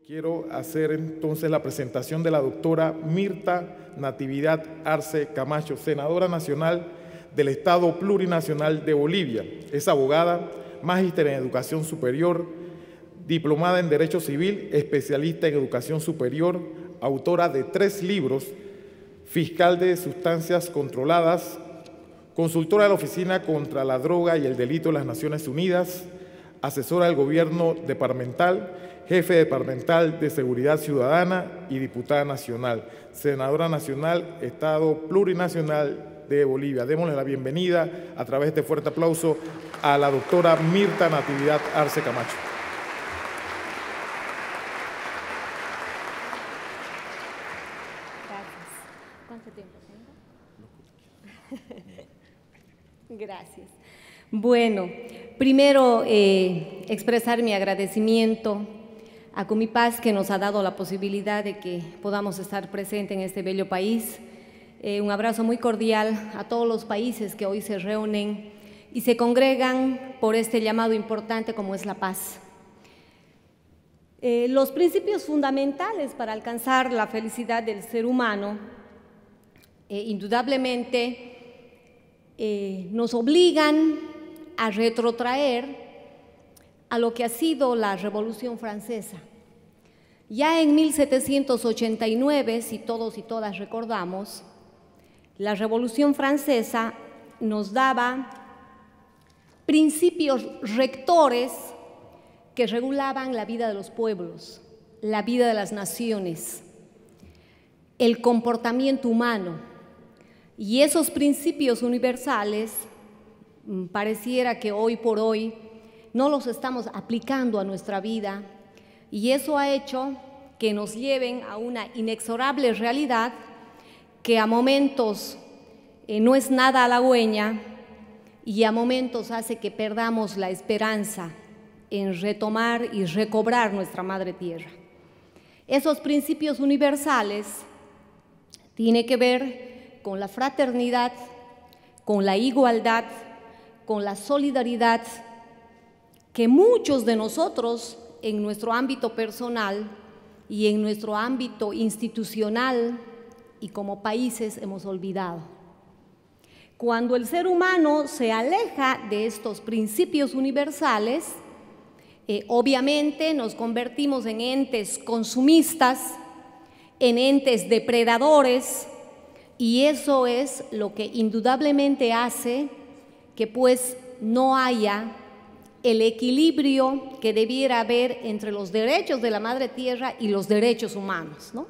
Quiero hacer entonces la presentación de la doctora Mirta Natividad Arce Camacho, senadora nacional del Estado Plurinacional de Bolivia. Es abogada, magíster en Educación Superior, diplomada en Derecho Civil, especialista en Educación Superior, autora de 3 libros, fiscal de sustancias controladas, consultora de la Oficina contra la Droga y el Delito de las Naciones Unidas, asesora del Gobierno departamental, jefe departamental de Seguridad Ciudadana y diputada nacional, senadora nacional, Estado Plurinacional de Bolivia. Démosle la bienvenida a través de este fuerte aplauso a la doctora Mirta Natividad Arce Camacho. Gracias. ¿Cuánto tiempo tengo? Gracias. Bueno, primero expresar mi agradecimiento a Comipaz, que nos ha dado la posibilidad de que podamos estar presentes en este bello país. Un abrazo muy cordial a todos los países que hoy se reúnen y se congregan por este llamado importante como es la paz. Los principios fundamentales para alcanzar la felicidad del ser humano indudablemente nos obligan a retrotraer a lo que ha sido la Revolución Francesa. Ya en 1789, si todos y todas recordamos, la Revolución Francesa nos daba principios rectores que regulaban la vida de los pueblos, la vida de las naciones, el comportamiento humano. Y esos principios universales pareciera que hoy por hoy no los estamos aplicando a nuestra vida, y eso ha hecho que nos lleven a una inexorable realidad que a momentos no es nada halagüeña y a momentos hace que perdamos la esperanza en retomar y recobrar nuestra madre tierra. Esos principios universales tienen que ver con la fraternidad, con la igualdad, con la solidaridad, que muchos de nosotros en nuestro ámbito personal y en nuestro ámbito institucional y como países hemos olvidado. Cuando el ser humano se aleja de estos principios universales, obviamente nos convertimos en entes consumistas, en entes depredadores, y eso es lo que indudablemente hace que pues no haya el equilibrio que debiera haber entre los derechos de la madre tierra y los derechos humanos, ¿no?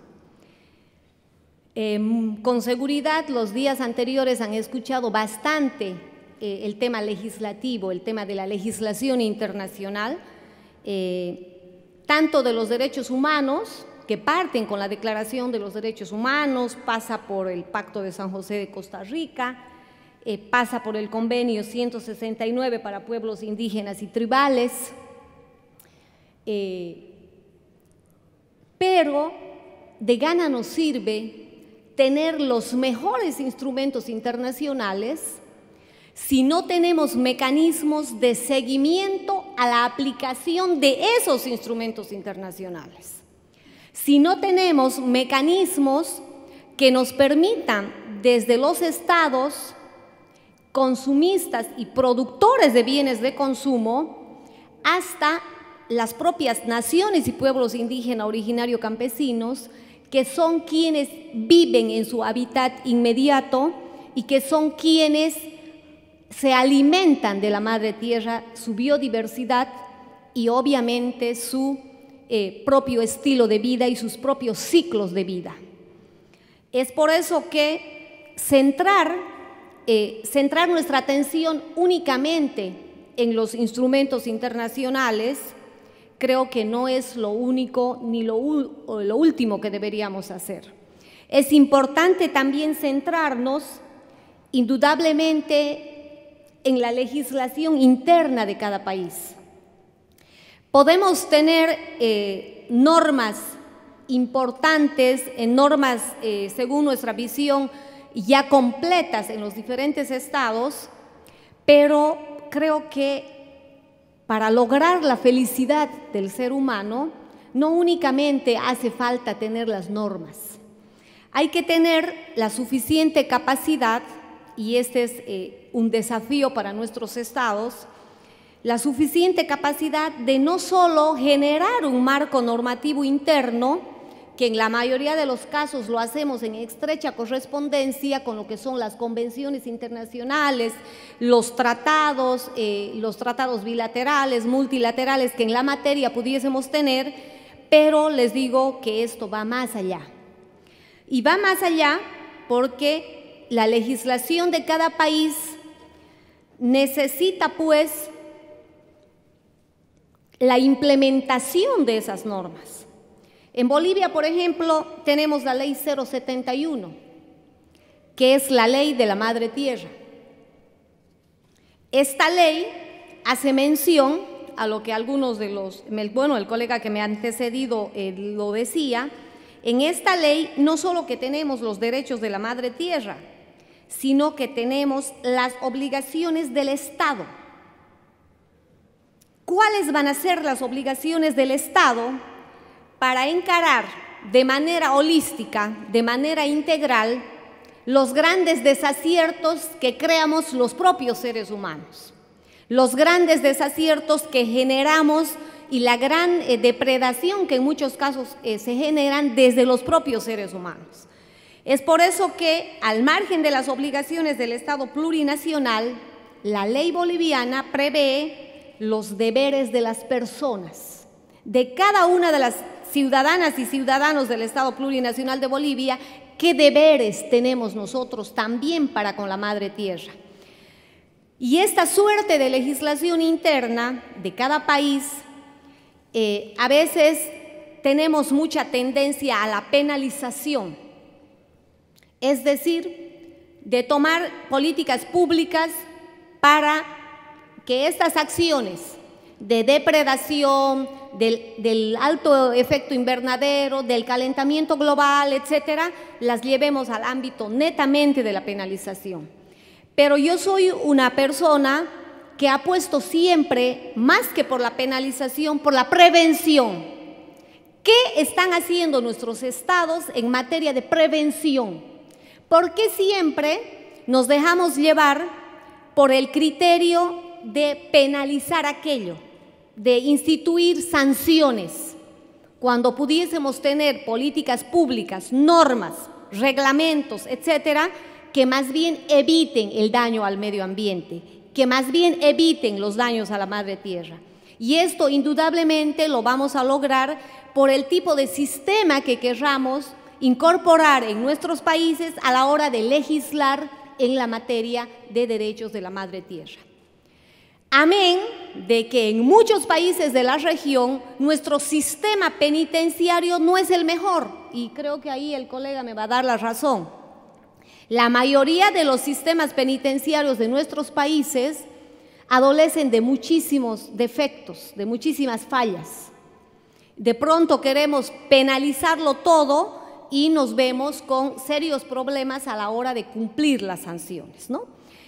Con seguridad los días anteriores han escuchado bastante el tema legislativo, el tema de la legislación internacional, tanto de los derechos humanos, que parten con la Declaración de los Derechos Humanos, pasa por el Pacto de San José de Costa Rica, pasa por el Convenio 169 para pueblos indígenas y tribales, pero de gana nos sirve tener los mejores instrumentos internacionales si no tenemos mecanismos de seguimiento a la aplicación de esos instrumentos internacionales. Si no tenemos mecanismos que nos permitan desde los estados consumistas y productores de bienes de consumo hasta las propias naciones y pueblos indígenas originario campesinos, que son quienes viven en su hábitat inmediato y que son quienes se alimentan de la madre tierra, su biodiversidad y obviamente su propio estilo de vida y sus propios ciclos de vida. Es por eso que centrar nuestra atención únicamente en los instrumentos internacionales creo que no es lo único ni lo último que deberíamos hacer. Es importante también centrarnos indudablemente en la legislación interna de cada país. Podemos tener normas importantes, normas según nuestra visión ya completas en los diferentes estados, pero creo que para lograr la felicidad del ser humano no únicamente hace falta tener las normas, hay que tener la suficiente capacidad, y este es un desafío para nuestros estados, la suficiente capacidad de no solo generar un marco normativo interno, que en la mayoría de los casos lo hacemos en estrecha correspondencia con lo que son las convenciones internacionales, los tratados bilaterales, multilaterales que en la materia pudiésemos tener, pero les digo que esto va más allá. Y va más allá porque la legislación de cada país necesita, pues, la implementación de esas normas. En Bolivia, por ejemplo, tenemos la ley 071, que es la ley de la madre tierra. Esta ley hace mención a lo que algunos de el colega que me ha antecedido lo decía. En esta ley no solo que tenemos los derechos de la madre tierra, sino que tenemos las obligaciones del Estado. ¿Cuáles van a ser las obligaciones del Estado para encarar de manera holística, de manera integral, los grandes desaciertos que creamos los propios seres humanos? Los grandes desaciertos que generamos y la gran depredación que en muchos casos se generan desde los propios seres humanos. Es por eso que, al margen de las obligaciones del Estado plurinacional, la ley boliviana prevé los deberes de las personas, de cada una de las ciudadanas y ciudadanos del Estado plurinacional de Bolivia, qué deberes tenemos nosotros también para con la madre tierra. Y esta suerte de legislación interna de cada país, a veces tenemos mucha tendencia a la penalización, es decir, de tomar políticas públicas para que estas acciones de depredación, del alto efecto invernadero, del calentamiento global, etcétera, las llevemos al ámbito netamente de la penalización. Pero yo soy una persona que ha puesto siempre, más que por la penalización, por la prevención. ¿Qué están haciendo nuestros estados en materia de prevención? ¿Por qué siempre nos dejamos llevar por el criterio de penalizar aquello, de instituir sanciones, cuando pudiésemos tener políticas públicas, normas, reglamentos, etcétera, que más bien eviten el daño al medio ambiente, que más bien eviten los daños a la madre tierra? Y esto indudablemente lo vamos a lograr por el tipo de sistema que querramos incorporar en nuestros países a la hora de legislar en la materia de derechos de la madre tierra. Amén de que en muchos países de la región nuestro sistema penitenciario no es el mejor, y creo que ahí el colega me va a dar la razón. La mayoría de los sistemas penitenciarios de nuestros países adolecen de muchísimos defectos, de muchísimas fallas. De pronto queremos penalizarlo todo y nos vemos con serios problemas a la hora de cumplir las sanciones, ¿no?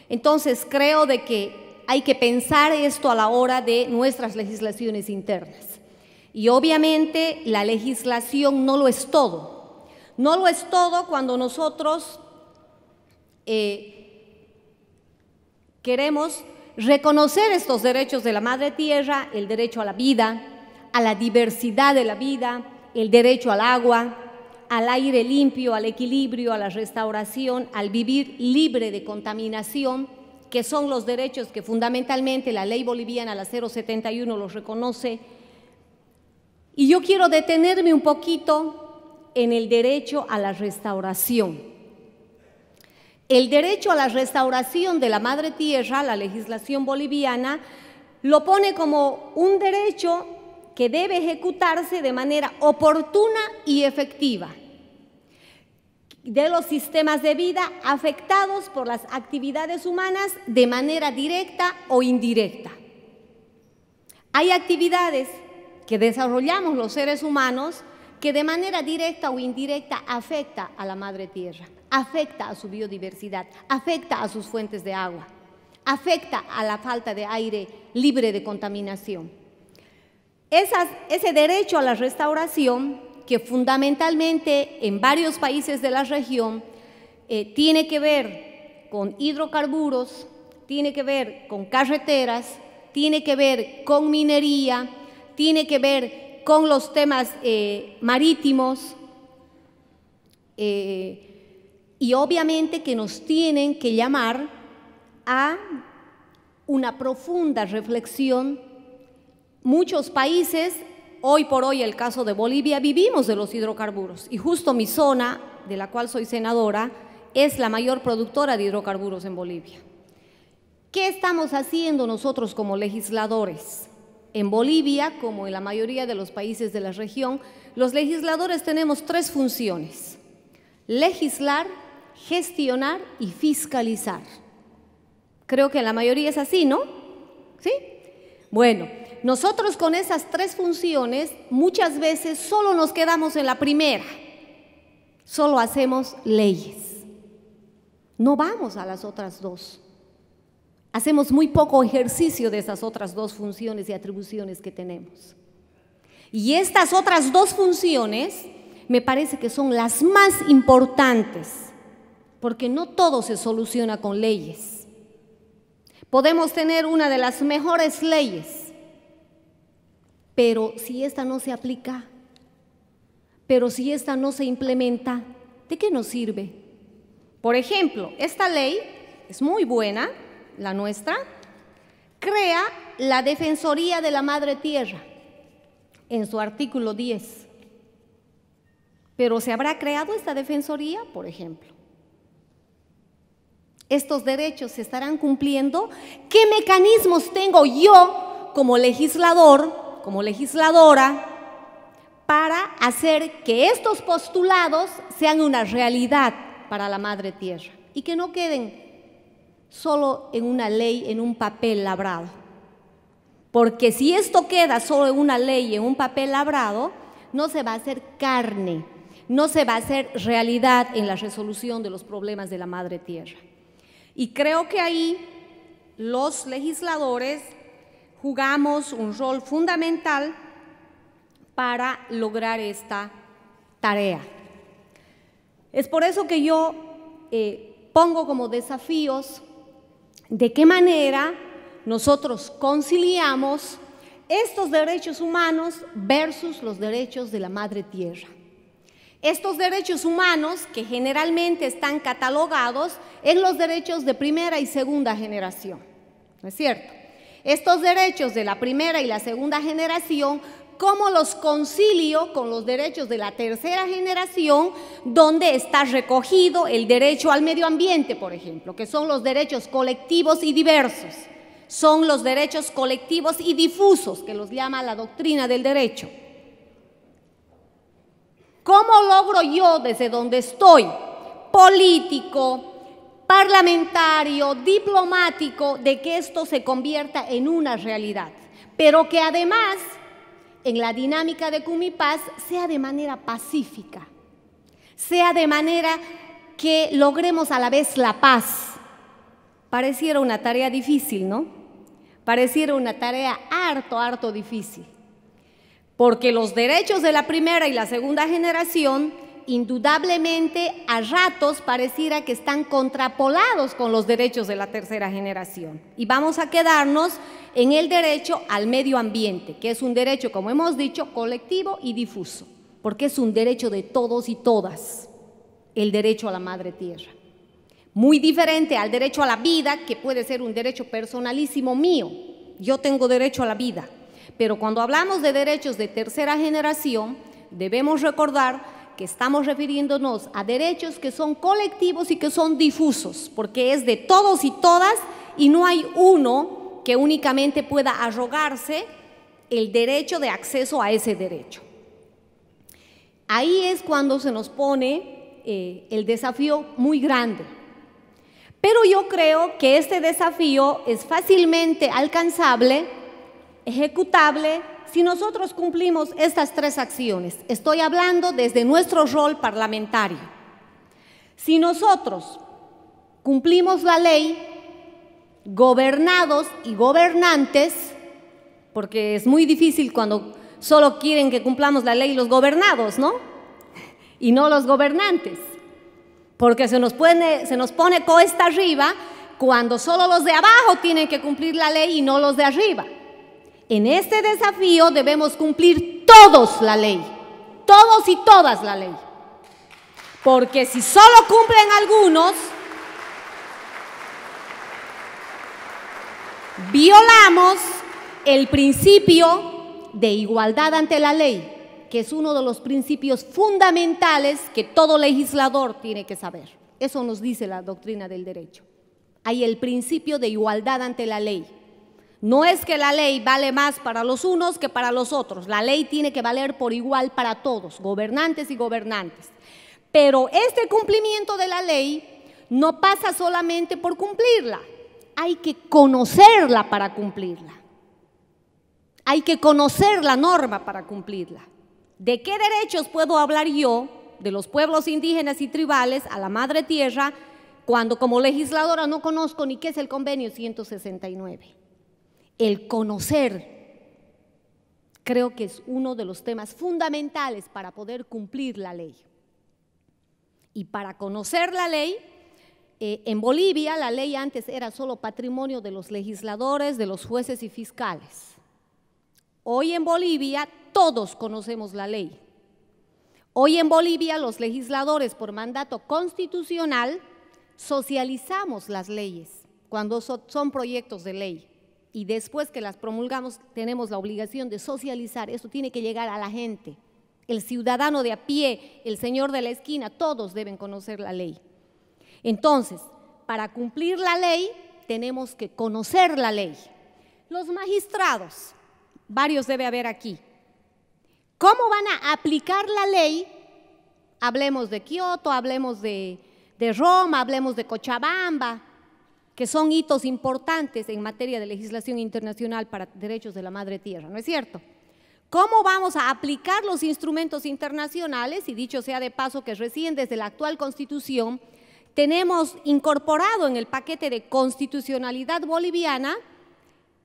Entonces creo de que hay que pensar esto a la hora de nuestras legislaciones internas. Y obviamente la legislación no lo es todo. No lo es todo cuando nosotros queremos reconocer estos derechos de la madre tierra, el derecho a la vida, a la diversidad de la vida, el derecho al agua, al aire limpio, al equilibrio, a la restauración, al vivir libre de contaminación, que son los derechos que fundamentalmente la ley boliviana, la 071, los reconoce. Y yo quiero detenerme un poquito en el derecho a la restauración. El derecho a la restauración de la madre tierra, la legislación boliviana, lo pone como un derecho que debe ejecutarse de manera oportuna y efectiva de los sistemas de vida afectados por las actividades humanas de manera directa o indirecta. Hay actividades que desarrollamos los seres humanos que de manera directa o indirecta afecta a la madre tierra, afecta a su biodiversidad, afecta a sus fuentes de agua, afecta a la falta de aire libre de contaminación. ese derecho a la restauración, que fundamentalmente en varios países de la región tiene que ver con hidrocarburos, tiene que ver con carreteras, tiene que ver con minería, tiene que ver con los temas marítimos, y obviamente que nos tienen que llamar a una profunda reflexión. Muchos países, hoy por hoy el caso de Bolivia, vivimos de los hidrocarburos, y justo mi zona, de la cual soy senadora, es la mayor productora de hidrocarburos en Bolivia. ¿Qué estamos haciendo nosotros como legisladores? En Bolivia, como en la mayoría de los países de la región, los legisladores tenemos tres funciones: legislar, gestionar y fiscalizar. Creo que en la mayoría es así, ¿no? ¿Sí? Bueno, nosotros con esas tres funciones muchas veces solo nos quedamos en la primera, solo hacemos leyes, no vamos a las otras dos. Hacemos muy poco ejercicio de esas otras dos funciones y atribuciones que tenemos. Y estas otras dos funciones me parece que son las más importantes, porque no todo se soluciona con leyes. Podemos tener una de las mejores leyes, pero si esta no se aplica, pero si esta no se implementa, ¿de qué nos sirve? Por ejemplo, esta ley es muy buena, la nuestra, crea la Defensoría de la Madre Tierra en su artículo 10. Pero ¿se habrá creado esta defensoría, por ejemplo? ¿Estos derechos se estarán cumpliendo? ¿Qué mecanismos tengo yo como legislador, como legisladora, para hacer que estos postulados sean una realidad para la Madre Tierra y que no queden solo en una ley, en un papel labrado? Porque si esto queda solo en una ley, en un papel labrado, no se va a hacer carne, no se va a hacer realidad en la resolución de los problemas de la Madre Tierra. Y creo que ahí los legisladores jugamos un rol fundamental para lograr esta tarea. Es por eso que yo pongo como desafíos de qué manera nosotros conciliamos estos derechos humanos versus los derechos de la Madre Tierra. Estos derechos humanos que generalmente están catalogados en los derechos de primera y segunda generación, ¿no es cierto? Estos derechos de la primera y la segunda generación, ¿cómo los concilio con los derechos de la tercera generación, donde está recogido el derecho al medio ambiente, por ejemplo, que son los derechos colectivos y diversos? Son los derechos colectivos y difusos, que los llama la doctrina del derecho. ¿Cómo logro yo desde donde estoy, político, parlamentario, diplomático, de que esto se convierta en una realidad? Pero que además, en la dinámica de Cumipaz, sea de manera pacífica, sea de manera que logremos a la vez la paz. Pareciera una tarea difícil, ¿no? Pareciera una tarea harto difícil. Porque los derechos de la primera y la segunda generación, indudablemente a ratos pareciera que están contrapolados con los derechos de la tercera generación. Y vamos a quedarnos en el derecho al medio ambiente, que es un derecho, como hemos dicho, colectivo y difuso, porque es un derecho de todos y todas, el derecho a la Madre Tierra. Muy diferente al derecho a la vida, que puede ser un derecho personalísimo mío. Yo tengo derecho a la vida. Pero cuando hablamos de derechos de tercera generación, debemos recordar que estamos refiriéndonos a derechos que son colectivos y que son difusos, porque es de todos y todas y no hay uno que únicamente pueda arrogarse el derecho de acceso a ese derecho. Ahí es cuando se nos pone el desafío muy grande. Pero yo creo que este desafío es fácilmente alcanzable, ejecutable, si nosotros cumplimos estas tres acciones. Estoy hablando desde nuestro rol parlamentario. Si nosotros cumplimos la ley, gobernados y gobernantes porque es muy difícil cuando solo quieren que cumplamos la ley los gobernados, ¿no? Y no los gobernantes, porque se nos pone cuesta arriba cuando solo los de abajo tienen que cumplir la ley y no los de arriba. En este desafío debemos cumplir todos la ley, todos y todas la ley, porque si solo cumplen algunos, violamos el principio de igualdad ante la ley, que es uno de los principios fundamentales que todo legislador tiene que saber. Eso nos dice la doctrina del derecho. Hay el principio de igualdad ante la ley. No es que la ley vale más para los unos que para los otros. La ley tiene que valer por igual para todos, gobernantes y gobernantes. Pero este cumplimiento de la ley no pasa solamente por cumplirla. Hay que conocerla para cumplirla. Hay que conocer la norma para cumplirla. ¿De qué derechos puedo hablar yo de los pueblos indígenas y tribales a la madre tierra cuando como legisladora no conozco ni qué es el convenio 169? El conocer creo que es uno de los temas fundamentales para poder cumplir la ley. Y para conocer la ley, en Bolivia la ley antes era solo patrimonio de los legisladores, de los jueces y fiscales. Hoy en Bolivia todos conocemos la ley. Hoy en Bolivia los legisladores por mandato constitucional socializamos las leyes cuando son proyectos de ley y después que las promulgamos tenemos la obligación de socializar. Esto tiene que llegar a la gente. El ciudadano de a pie, el señor de la esquina, todos deben conocer la ley. Entonces, para cumplir la ley tenemos que conocer la ley. Los magistrados, varios debe haber aquí. ¿Cómo van a aplicar la ley? Hablemos de Kioto, hablemos de Roma, hablemos de Cochabamba, que son hitos importantes en materia de legislación internacional para derechos de la madre tierra, ¿no es cierto? ¿Cómo vamos a aplicar los instrumentos internacionales? Y dicho sea de paso que recién desde la actual Constitución tenemos incorporado en el paquete de constitucionalidad boliviana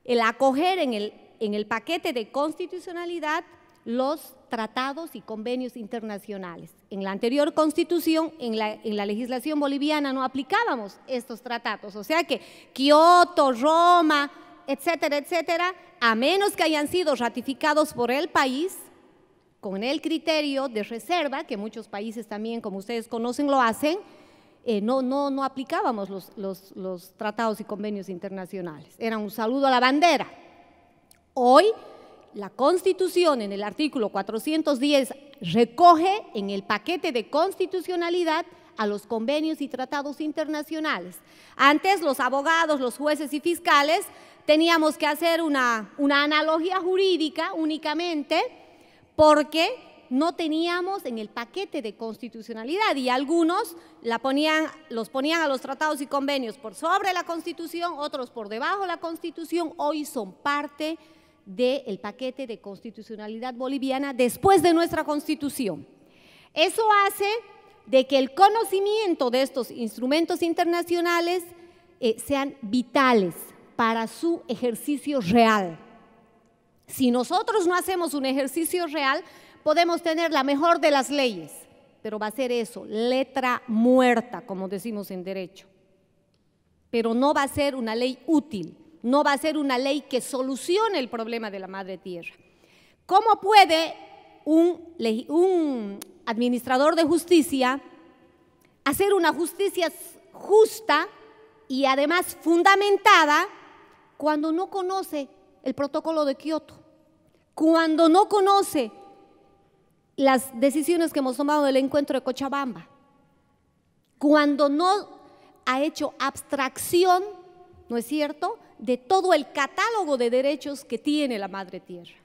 el acoger en el paquete de constitucionalidad los tratados y convenios internacionales. En la anterior Constitución, en la legislación boliviana no aplicábamos estos tratados, o sea que Kioto, Roma, etcétera, etcétera, a menos que hayan sido ratificados por el país, con el criterio de reserva, que muchos países también, como ustedes conocen, lo hacen, no aplicábamos los tratados y convenios internacionales. Era un saludo a la bandera. Hoy, la Constitución en el artículo 410 recoge en el paquete de constitucionalidad a los convenios y tratados internacionales. Antes los abogados, los jueces y fiscales teníamos que hacer una analogía jurídica únicamente porque no teníamos en el paquete de constitucionalidad y algunos los ponían a los tratados y convenios por sobre la Constitución, otros por debajo de la Constitución. Hoy son parte del paquete de constitucionalidad boliviana después de nuestra Constitución. Eso hace de que el conocimiento de estos instrumentos internacionales sean vitales para su ejercicio real. Si nosotros no hacemos un ejercicio real, podemos tener la mejor de las leyes, pero va a ser eso, letra muerta, como decimos en derecho. Pero no va a ser una ley útil. No va a ser una ley que solucione el problema de la madre tierra. ¿Cómo puede un administrador de justicia hacer una justicia justa y además fundamentada cuando no conoce el protocolo de Kioto? Cuando no conoce las decisiones que hemos tomado del encuentro de Cochabamba, cuando no ha hecho abstracción, ¿no es cierto?, de todo el catálogo de derechos que tiene la madre tierra.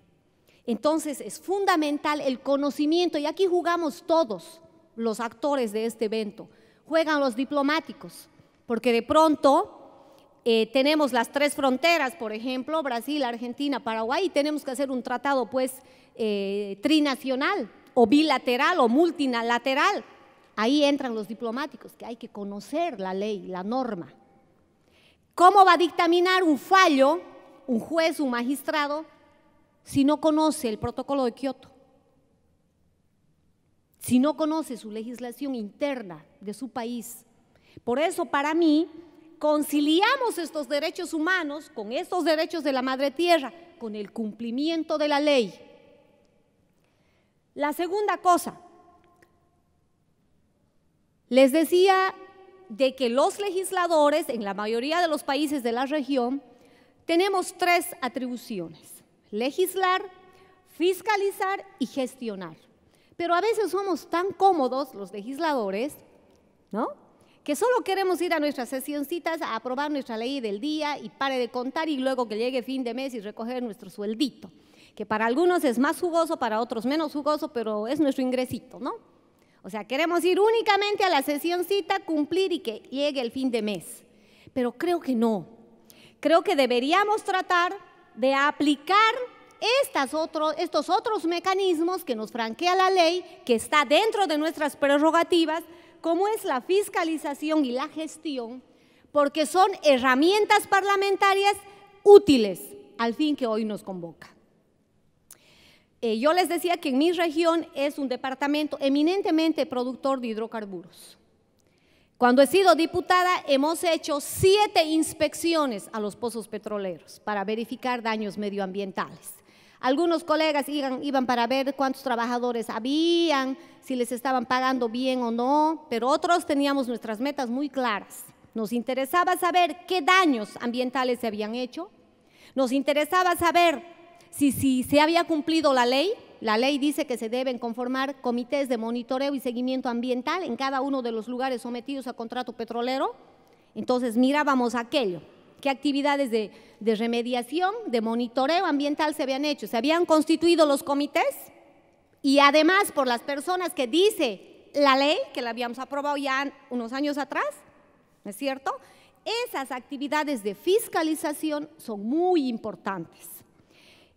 Entonces es fundamental el conocimiento, y aquí jugamos todos los actores de este evento, juegan los diplomáticos, porque de pronto tenemos las tres fronteras, por ejemplo, Brasil, Argentina, Paraguay, y tenemos que hacer un tratado pues trinacional, o bilateral, o multilateral. Ahí entran los diplomáticos, que hay que conocer la ley, la norma. ¿Cómo va a dictaminar un fallo un juez, un magistrado, si no conoce el protocolo de Kioto? Si no conoce su legislación interna de su país. Por eso, para mí, conciliamos estos derechos humanos con estos derechos de la madre tierra, con el cumplimiento de la ley. La segunda cosa, les decía de que los legisladores, en la mayoría de los países de la región, tenemos 3 atribuciones: legislar, fiscalizar y gestionar. Pero a veces somos tan cómodos los legisladores, ¿no?, que solo queremos ir a nuestras sesioncitas a aprobar nuestra ley del día y pare de contar, y luego que llegue fin de mes y recoger nuestro sueldito, que para algunos es más jugoso, para otros menos jugoso, pero es nuestro ingresito, ¿no? O sea, queremos ir únicamente a la sesioncita, cumplir y que llegue el fin de mes. Pero creo que no. Creo que deberíamos tratar de aplicar estos otros mecanismos que nos franquea la ley, que está dentro de nuestras prerrogativas, como es la fiscalización y la gestión, porque son herramientas parlamentarias útiles al fin que hoy nos convoca. Yo les decía que en mi región es un departamento eminentemente productor de hidrocarburos. Cuando he sido diputada hemos hecho 7 inspecciones a los pozos petroleros para verificar daños medioambientales. Algunos colegas iban para ver cuántos trabajadores habían, si les estaban pagando bien o no, pero otros teníamos nuestras metas muy claras. Nos interesaba saber qué daños ambientales se habían hecho, nos interesaba saber si se había cumplido la ley. La ley dice que se deben conformar comités de monitoreo y seguimiento ambiental en cada uno de los lugares sometidos a contrato petrolero. Entonces mirábamos aquello. ¿Qué actividades de remediación, de monitoreo ambiental se habían hecho? ¿Se habían constituido los comités? Y además por las personas que dice la ley, que la habíamos aprobado ya unos años atrás, ¿no es cierto? Esas actividades de fiscalización son muy importantes.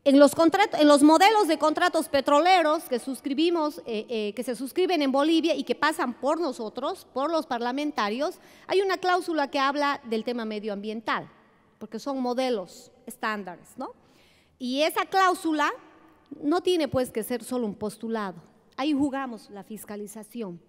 En los modelos de contratos petroleros que suscribimos, que se suscriben en Bolivia y que pasan por nosotros, por los parlamentarios, hay una cláusula que habla del tema medioambiental, porque son modelos estándares, ¿no? Y esa cláusula no tiene pues que ser solo un postulado. Ahí jugamos la fiscalización.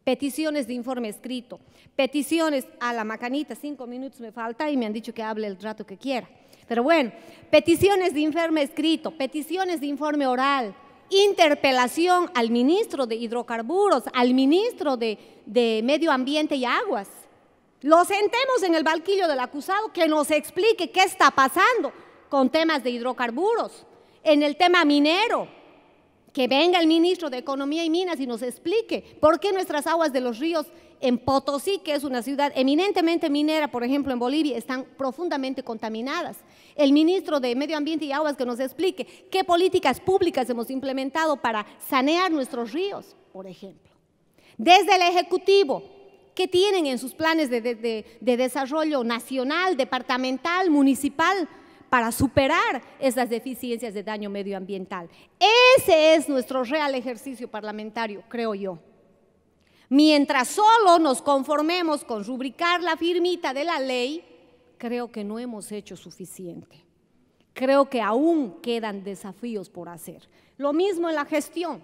Peticiones de informe escrito, peticiones a la macanita, 5 minutos me falta y me han dicho que hable el rato que quiera. Pero bueno, peticiones de informe escrito, peticiones de informe oral, interpelación al ministro de hidrocarburos, al ministro de Medio Ambiente y Aguas. Lo sentemos en el banquillo del acusado que nos explique qué está pasando con temas de hidrocarburos, en el tema minero. Que venga el ministro de Economía y Minas y nos explique por qué nuestras aguas de los ríos en Potosí, que es una ciudad eminentemente minera, por ejemplo en Bolivia, están profundamente contaminadas. El ministro de Medio Ambiente y Aguas que nos explique qué políticas públicas hemos implementado para sanear nuestros ríos, por ejemplo. Desde el Ejecutivo, ¿qué tienen en sus planes de desarrollo nacional, departamental, municipal, para superar esas deficiencias de daño medioambiental? Ese es nuestro real ejercicio parlamentario, creo yo. Mientras solo nos conformemos con rubricar la firmita de la ley, creo que no hemos hecho suficiente. Creo que aún quedan desafíos por hacer. Lo mismo en la gestión.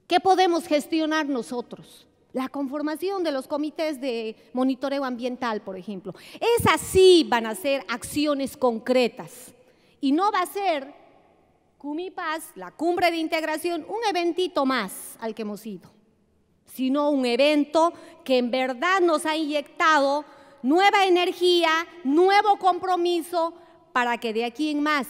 ¿Qué podemos gestionar nosotros? La conformación de los comités de monitoreo ambiental, por ejemplo. Esas sí van a ser acciones concretas y no va a ser Cumipaz, la cumbre de integración, un eventito más al que hemos ido, sino un evento que en verdad nos ha inyectado nueva energía, nuevo compromiso para que de aquí en más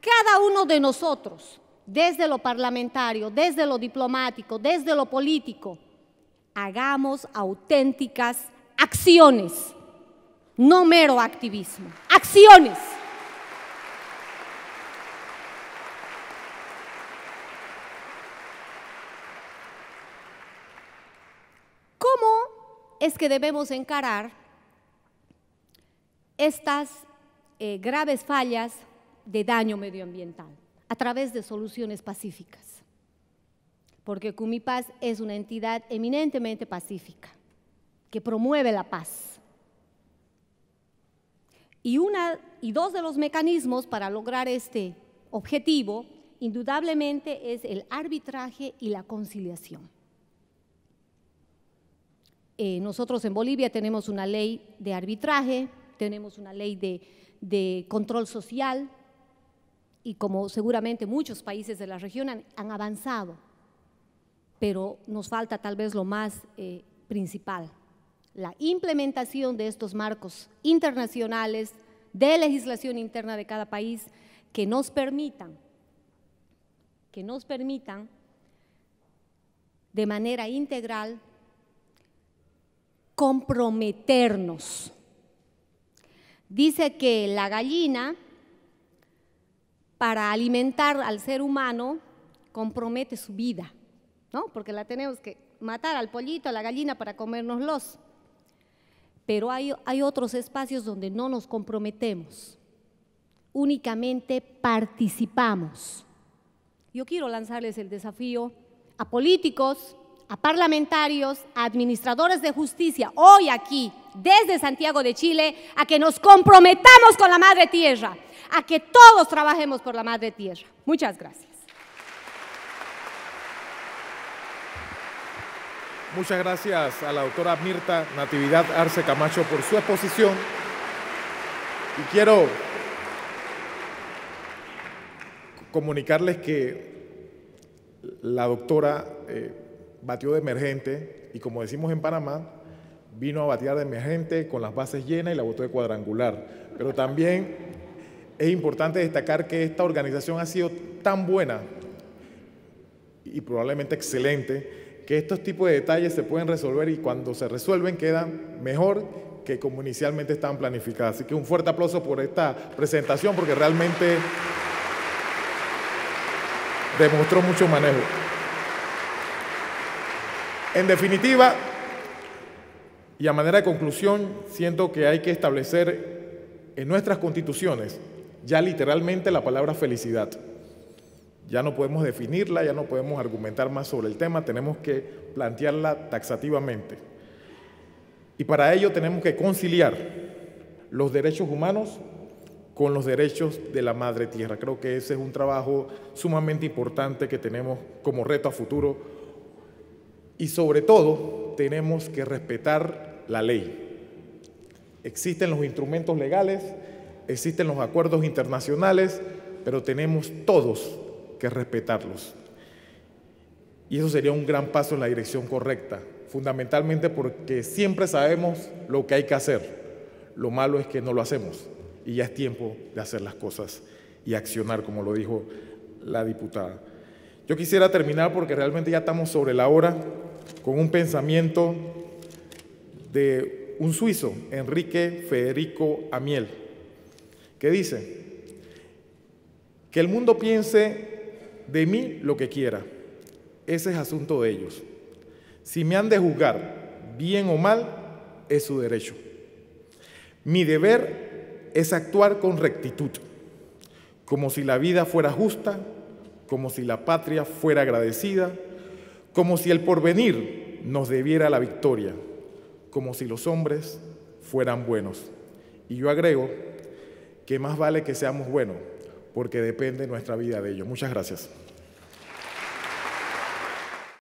cada uno de nosotros, desde lo parlamentario, desde lo diplomático, desde lo político, hagamos auténticas acciones, no mero activismo, acciones. ¿Cómo es que debemos encarar estas graves fallas de daño medioambiental? A través de soluciones pacíficas. Porque Cumipaz es una entidad eminentemente pacífica, que promueve la paz. Y dos de los mecanismos para lograr este objetivo, indudablemente, es el arbitraje y la conciliación. Nosotros en Bolivia tenemos una ley de arbitraje, tenemos una ley de control social y como seguramente muchos países de la región han avanzado, pero nos falta tal vez lo más principal, la implementación de estos marcos internacionales de legislación interna de cada país que nos permitan de manera integral comprometernos. Dice que la gallina, para alimentar al ser humano, compromete su vida, ¿no? Porque la tenemos que matar al pollito, a la gallina para comérnoslos. Pero hay otros espacios donde no nos comprometemos, únicamente participamos. Yo quiero lanzarles el desafío a políticos, a parlamentarios, a administradores de justicia, hoy aquí, desde Santiago de Chile, a que nos comprometamos con la Madre Tierra, a que todos trabajemos por la Madre Tierra. Muchas gracias. Muchas gracias a la doctora Mirta Natividad Arce Camacho por su exposición. Y quiero comunicarles que la doctora batió de emergente y, como decimos en Panamá, vino a batear de emergente con las bases llenas y la botó de cuadrangular. Pero también es importante destacar que esta organización ha sido tan buena y probablemente excelente que estos tipos de detalles se pueden resolver y cuando se resuelven quedan mejor que como inicialmente estaban planificadas. Así que un fuerte aplauso por esta presentación porque realmente demostró mucho manejo. En definitiva, y a manera de conclusión, siento que hay que establecer en nuestras constituciones ya literalmente la palabra felicidad. Ya no podemos definirla, ya no podemos argumentar más sobre el tema, tenemos que plantearla taxativamente. Y para ello tenemos que conciliar los derechos humanos con los derechos de la Madre Tierra. Creo que ese es un trabajo sumamente importante que tenemos como reto a futuro. Y sobre todo, tenemos que respetar la ley. Existen los instrumentos legales, existen los acuerdos internacionales, pero tenemos todos que respetarlos. Y eso sería un gran paso en la dirección correcta, fundamentalmente porque siempre sabemos lo que hay que hacer. Lo malo es que no lo hacemos y ya es tiempo de hacer las cosas y accionar, como lo dijo la diputada. Yo quisiera terminar porque realmente ya estamos sobre la hora con un pensamiento de un suizo, Enrique Federico Amiel, que dice que el mundo piense de mí lo que quiera, ese es asunto de ellos. Si me han de juzgar bien o mal, es su derecho. Mi deber es actuar con rectitud, como si la vida fuera justa, como si la patria fuera agradecida, como si el porvenir nos debiera la victoria, como si los hombres fueran buenos. Y yo agrego que más vale que seamos buenos, porque depende nuestra vida de ello. Muchas gracias.